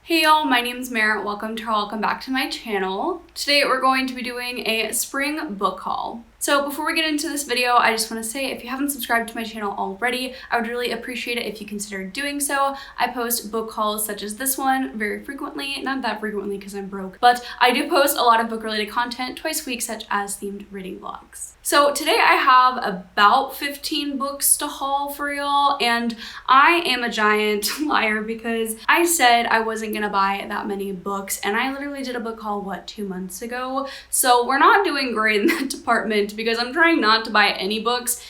Hey y'all, my name's Mara. Welcome back to my channel. Today we're going to be doing a spring book haul. So before we get into this video, I just want to say if you haven't subscribed to my channel already, I would really appreciate it if you consider doing so. I post book hauls such as this one very frequently, not that frequently because I'm broke, but I do post a lot of book related content twice a week such as themed reading vlogs. So today I have about 15 books to haul for y'all, and I am a giant liar because I said I wasn't gonna buy that many books, and I literally did a book haul, 2 months ago? So we're not doing great in that department because I'm trying not to buy any books,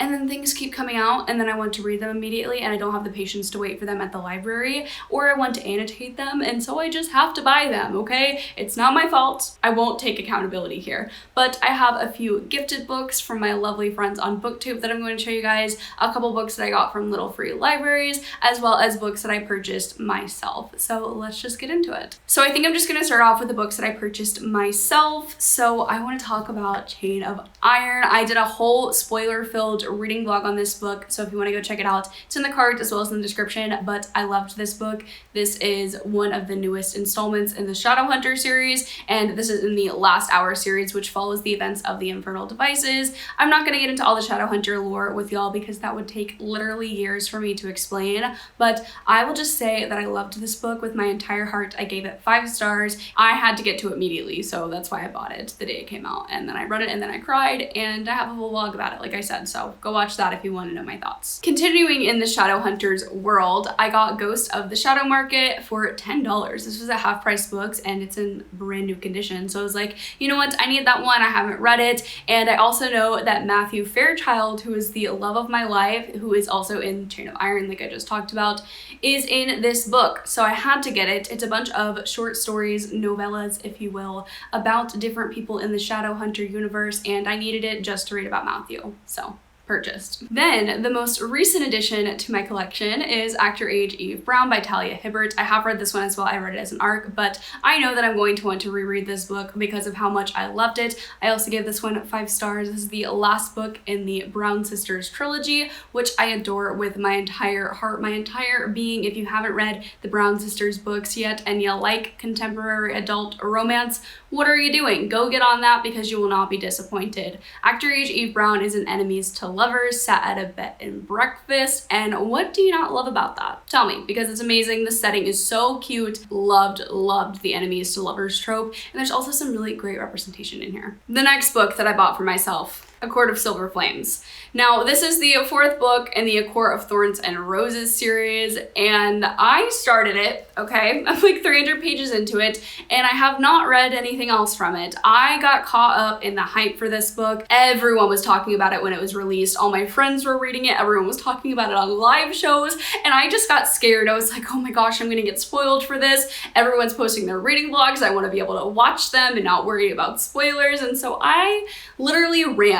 and then things keep coming out and then I want to read them immediately and I don't have the patience to wait for them at the library, or I want to annotate them, and so I just have to buy them, okay? It's not my fault. I won't take accountability here. But I have a few gifted books from my lovely friends on booktube that I'm going to show you guys, a couple books that I got from little free libraries, as well as books that I purchased myself. So let's just get into it. So I think I'm just gonna start off with the books that I purchased myself. So I want to talk about Chain of Iron. I did a whole spoiler-filled reading vlog on this book, so if you want to go check it out, it's in the card as well as in the description. But I loved this book. This is one of the newest installments in the Shadowhunter series, and this is in the Last Hour series, which follows the events of the Infernal Devices. I'm not going to get into all the Shadowhunter lore with y'all because that would take literally years for me to explain, but I will just say that I loved this book with my entire heart. I gave it 5 stars. I had to get to it immediately, so that's why I bought it the day it came out, and then I read it and then I cried, and I have a whole vlog about it, like I said, so go watch that if you want to know my thoughts. Continuing in the Shadowhunters world, I got Ghost of the Shadow Market for $10. This was at half price books and it's in brand new condition, so I was like, you know what, I need that one. I haven't read it, and I also know that Matthew Fairchild, who is the love of my life, who is also in Chain of Iron like I just talked about, is in this book, so I had to get it. It's a bunch of short stories, novellas if you will, about different people in the Shadowhunter universe, and I needed it just to read about Matthew, so purchased. Then the most recent addition to my collection is Actor Age Eve Brown by Talia Hibbert. I have read this one as well. I read it as an ARC, but I know that I'm going to want to reread this book because of how much I loved it. I also gave this one 5 stars. This is the last book in the Brown Sisters trilogy, which I adore with my entire heart, my entire being. If you haven't read the Brown Sisters books yet and you like contemporary adult romance, what are you doing? Go get on that because you will not be disappointed. Actor Age Eve Brown is an enemies to lovers sat at a bed and breakfast, and what do you not love about that? Tell me, because it's amazing. The setting is so cute. Loved the enemies to lovers trope, and there's also some really great representation in here. The next book that I bought for myself, A Court of Silver Flames. Now, this is the 4th book in the A Court of Thorns and Roses series, and I started it, okay? I'm like 300 pages into it, and I have not read anything else from it. I got caught up in the hype for this book. Everyone was talking about it when it was released. All my friends were reading it. Everyone was talking about it on live shows, and I just got scared. I was like, oh my gosh, I'm gonna get spoiled for this. Everyone's posting their reading vlogs. I want to be able to watch them and not worry about spoilers, and so I literally ran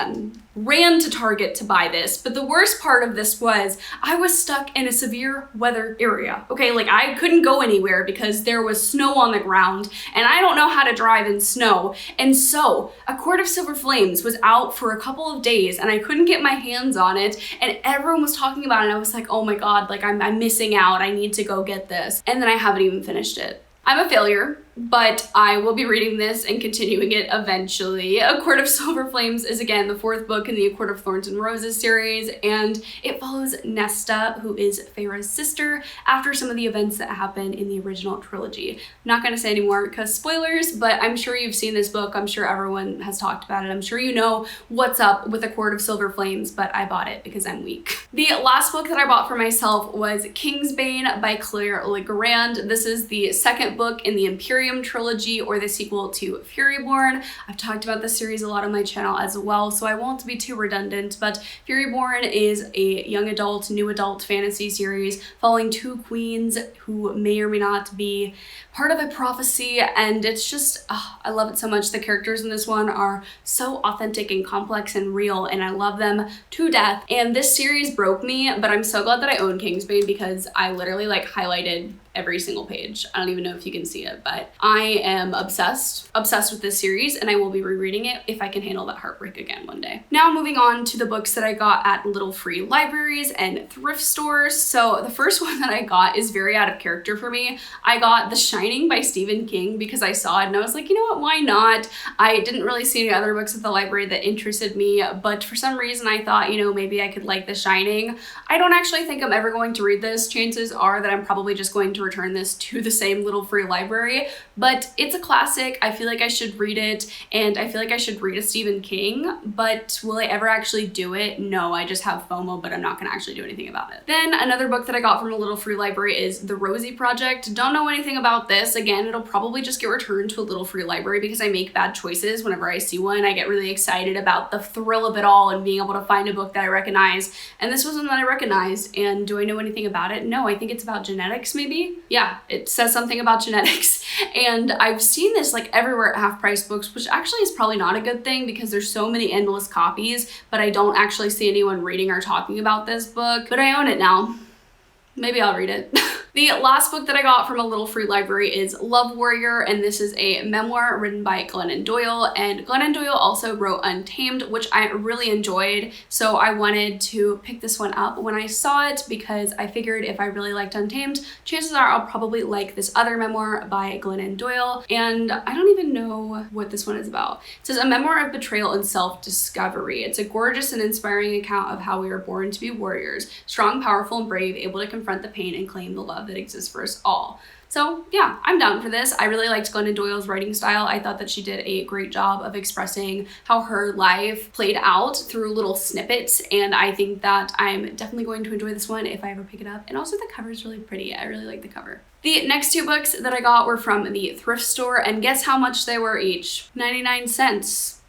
to Target to buy this. But the worst part of this was I was stuck in a severe weather area, okay? Like I couldn't go anywhere because there was snow on the ground, and I don't know how to drive in snow. And so A Court of Silver Flames was out for a couple of days and I couldn't get my hands on it, and everyone was talking about it, and I was like, oh my god, like I'm missing out. I need to go get this. And then I haven't even finished it. I'm a failure, but I will be reading this and continuing it eventually. A Court of Silver Flames is again the 4th book in the A Court of Thorns and Roses series, and it follows Nesta, who is Feyre's sister, after some of the events that happen in the original trilogy. I'm not going to say anymore because spoilers, but I'm sure you've seen this book. I'm sure everyone has talked about it. I'm sure you know what's up with A Court of Silver Flames, but I bought it because I'm weak. The last book that I bought for myself was Kingsbane by Claire Legrand. This is the 2nd book in the Imperium trilogy, or the sequel to Furyborn. I've talked about this series a lot on my channel as well, so I won't be too redundant, but Furyborn is a young adult, new adult fantasy series following 2 queens who may or may not be part of a prophecy, and it's just, I love it so much. The characters in this one are so authentic and complex and real, and I love them to death. And this series broke me, but I'm so glad that I own Kingsbane because I literally like highlighted every single page. I don't even know if you can see it, but I am obsessed with this series, and I will be rereading it if I can handle that heartbreak again one day. Now moving on to the books that I got at little free libraries and thrift stores. So the first one that I got is very out of character for me. I got The Shining by Stephen King because I saw it and I was like, you know what, why not? I didn't really see any other books at the library that interested me, but for some reason I thought, you know, maybe I could like The Shining. I don't actually think I'm ever going to read this. Chances are that I'm probably just going to return this to the same little free library, but it's a classic. I feel like I should read it, and I feel like I should read a Stephen King, but will I ever actually do it? No, I just have FOMO, but I'm not gonna actually do anything about it. Then another book that I got from a little free library is The Rosie Project. Don't know anything about this. Again, it'll probably just get returned to a little free library because I make bad choices whenever I see one. I get really excited about the thrill of it all and being able to find a book that I recognize, and this was one that I recognized. And do I know anything about it? No, I think it's about genetics maybe? Yeah, it says something about genetics. And I've seen this like everywhere at half price books, which actually is probably not a good thing because there's so many endless copies, but I don't actually see anyone reading or talking about this book. But I own it now. Maybe I'll read it. The last book that I got from a little free library is Love Warrior, and this is a memoir written by Glennon Doyle, and Glennon Doyle also wrote Untamed, which I really enjoyed, so I wanted to pick this one up when I saw it because I figured if I really liked Untamed, chances are I'll probably like this other memoir by Glennon Doyle, and I don't even know what this one is about. It says, a memoir of betrayal and self-discovery. It's a gorgeous and inspiring account of how we were born to be warriors, strong, powerful, and brave, able to confront the pain and claim the love that exists for us all. So yeah, I'm down for this. I really liked Glennon Doyle's writing style. I thought that she did a great job of expressing how her life played out through little snippets, and I think that I'm definitely going to enjoy this one if I ever pick it up. And also the cover is really pretty. I really like the cover. The next two books that I got were from the thrift store, and guess how much they were each? 99 cents.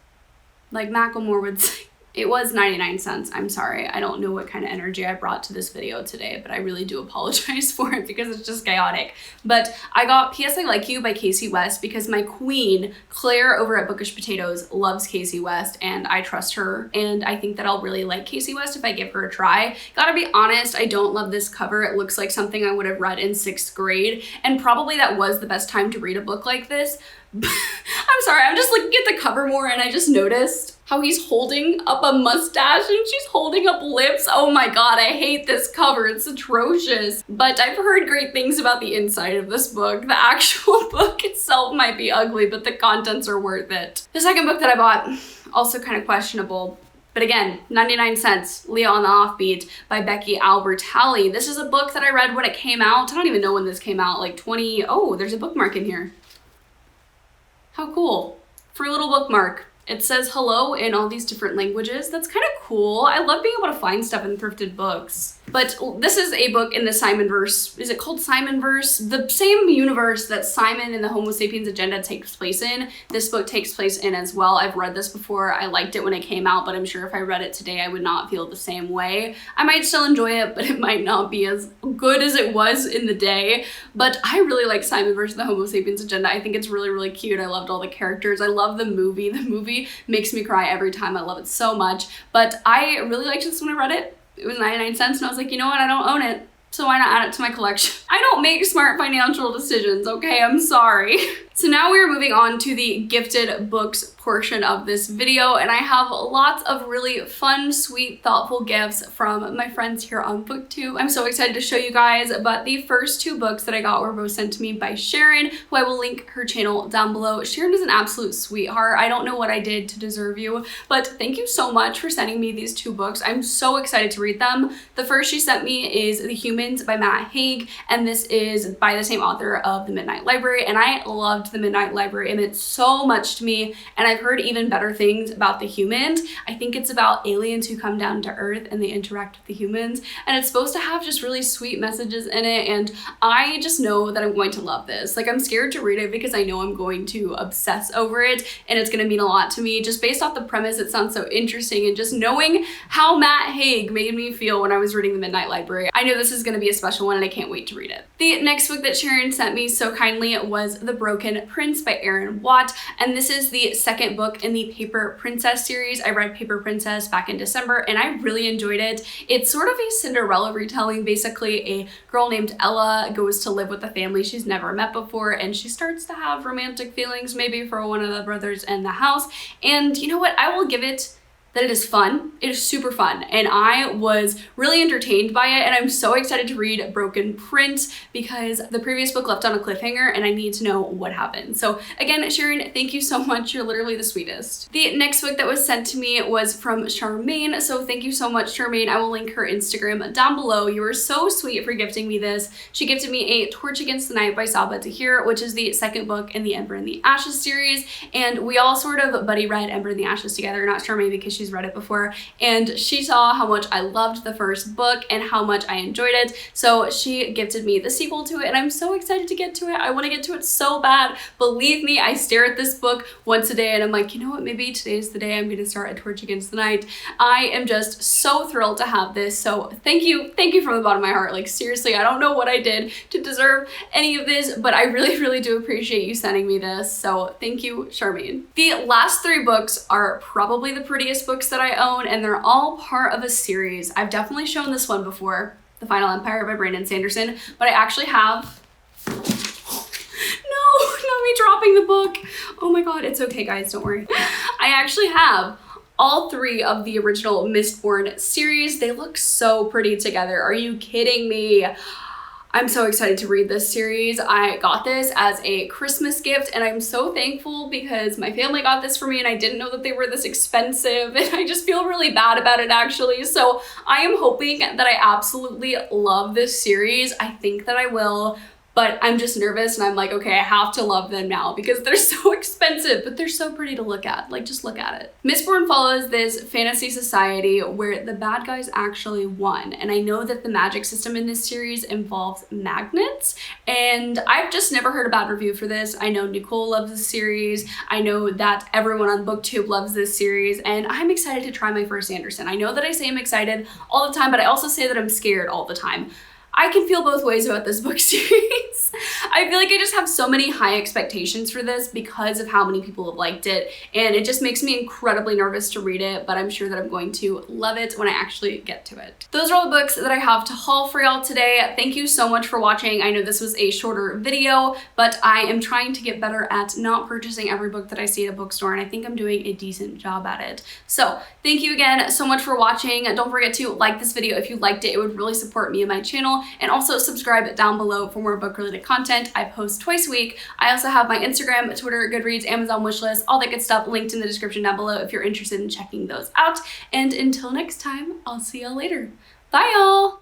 Like Macklemore would say. It was 99 cents. I'm sorry. I don't know what kind of energy I brought to this video today, but I really do apologize for it because it's just chaotic. But I got P.S. I Like You by Casey West because my queen, Claire over at Bookish Potatoes, loves Casey West, and I trust her, and I think that I'll really like Casey West if I give her a try. Gotta be honest, I don't love this cover. It looks like something I would have read in 6th grade, and probably that was the best time to read a book like this. I'm sorry, I'm just looking at the cover more and I just noticed how he's holding up a mustache and she's holding up lips. Oh my god, I hate this cover. It's atrocious. But I've heard great things about the inside of this book. The actual book itself might be ugly, but the contents are worth it. The second book that I bought, also kind of questionable. But again, 99 cents, Leah on the Offbeat by Becky Albertalli. This is a book that I read when it came out. I don't even know when this came out, like oh, there's a bookmark in here. How cool. For a little bookmark. It says hello in all these different languages. That's kind of cool. I love being able to find stuff in thrifted books. But this is a book in the Simonverse. Is it called Simonverse? The same universe that Simon and the Homo Sapiens Agenda takes place in. This book takes place in as well. I've read this before. I liked it when it came out, but I'm sure if I read it today, I would not feel the same way. I might still enjoy it, but it might not be as good as it was in the day. But I really like Simonverse and the Homo Sapiens Agenda. I think it's really, really cute. I loved all the characters. I love the movie. The movie makes me cry every time. I love it so much. But I really liked this when I read it. It was 99 cents and I was like, you know what, I don't own it, so why not add it to my collection? I don't make smart financial decisions, okay? I'm sorry. So now we're moving on to the gifted books portion of this video, and I have lots of really fun, sweet, thoughtful gifts from my friends here on BookTube. I'm so excited to show you guys, but the first two books that I got were both sent to me by Sharon, who I will link her channel down below. Sharon is an absolute sweetheart. I don't know what I did to deserve you, but thank you so much for sending me these two books. I'm so excited to read them. The first she sent me is The Humans by Matt Haig, and this is by the same author of The Midnight Library, and I loved The Midnight Library. It meant so much to me, and I've heard even better things about The Humans. I think it's about aliens who come down to Earth and they interact with the humans, and it's supposed to have just really sweet messages in it, and I just know that I'm going to love this. Like, I'm scared to read it because I know I'm going to obsess over it, and it's going to mean a lot to me. Just based off the premise, it sounds so interesting, and just knowing how Matt Haig made me feel when I was reading The Midnight Library, I know this is going to be a special one, and I can't wait to read it. The next book that Sharon sent me so kindly was The Broken Broken Prince by Erin Watt, and this is the second book in the Paper Princess series. I read Paper Princess back in December and I really enjoyed it. It's sort of a Cinderella retelling. Basically, a girl named Ella goes to live with a family she's never met before, and she starts to have romantic feelings maybe for one of the brothers in the house. And you know what? I will give it that it is fun. It is super fun, and I was really entertained by it, and I'm so excited to read Broken Prince because the previous book left on a cliffhanger and I need to know what happened. So again, Sharon, thank you so much. You're literally the sweetest. The next book that was sent to me was from Charmaine, so thank you so much, Charmaine. I will link her Instagram down below. You were so sweet for gifting me this. She gifted me A Torch Against the Night by Saba Tahir, which is the second book in the Ember in the Ashes series, and we all sort of buddy read Ember in the Ashes together, not Charmaine because she's read it before, and she saw how much I loved the first book and how much I enjoyed it, so she gifted me the sequel to it, and I'm so excited to get to it. I want to get to it so bad. Believe me, I stare at this book once a day and I'm like, you know what, maybe today's the day I'm going to start A Torch Against the Night. I am just so thrilled to have this, so thank you from the bottom of my heart. Like seriously, I don't know what I did to deserve any of this, but I really do appreciate you sending me this, so thank you, Charmaine. The last three books are probably the prettiest books that I own, and they're all part of a series. I've definitely shown this one before, The Final Empire by Brandon Sanderson, but I actually have no, not me dropping the book. Oh my god, it's okay guys, don't worry. I actually have all three of the original Mistborn series. They look so pretty together. Are you kidding me? I'm so excited to read this series. I got this as a Christmas gift and I'm so thankful because my family got this for me and I didn't know that they were this expensive, and I just feel really bad about it actually. So I am hoping that I absolutely love this series. I think that I will, but I'm just nervous and I'm like, okay, I have to love them now because they're so expensive, but they're so pretty to look at. Like, just look at it. Mistborn follows this fantasy society where the bad guys actually won. And I know that the magic system in this series involves magnets, and I've just never heard a bad review for this. I know Nicole loves this series. I know that everyone on BookTube loves this series, and I'm excited to try my first Sanderson. I know that I say I'm excited all the time, but I also say that I'm scared all the time. I can feel both ways about this book series. I feel like I just have so many high expectations for this because of how many people have liked it, and it just makes me incredibly nervous to read it, but I'm sure that I'm going to love it when I actually get to it. Those are all the books that I have to haul for y'all today. Thank you so much for watching. I know this was a shorter video, but I am trying to get better at not purchasing every book that I see at a bookstore, and I think I'm doing a decent job at it. So thank you again so much for watching. Don't forget to like this video if you liked it. It would really support me and my channel. And also subscribe down below for more book-related content. I post twice a week. I also have my Instagram, Twitter, Goodreads, Amazon wishlist, all that good stuff linked in the description down below if you're interested in checking those out. And until next time, I'll see y'all later. Bye, y'all!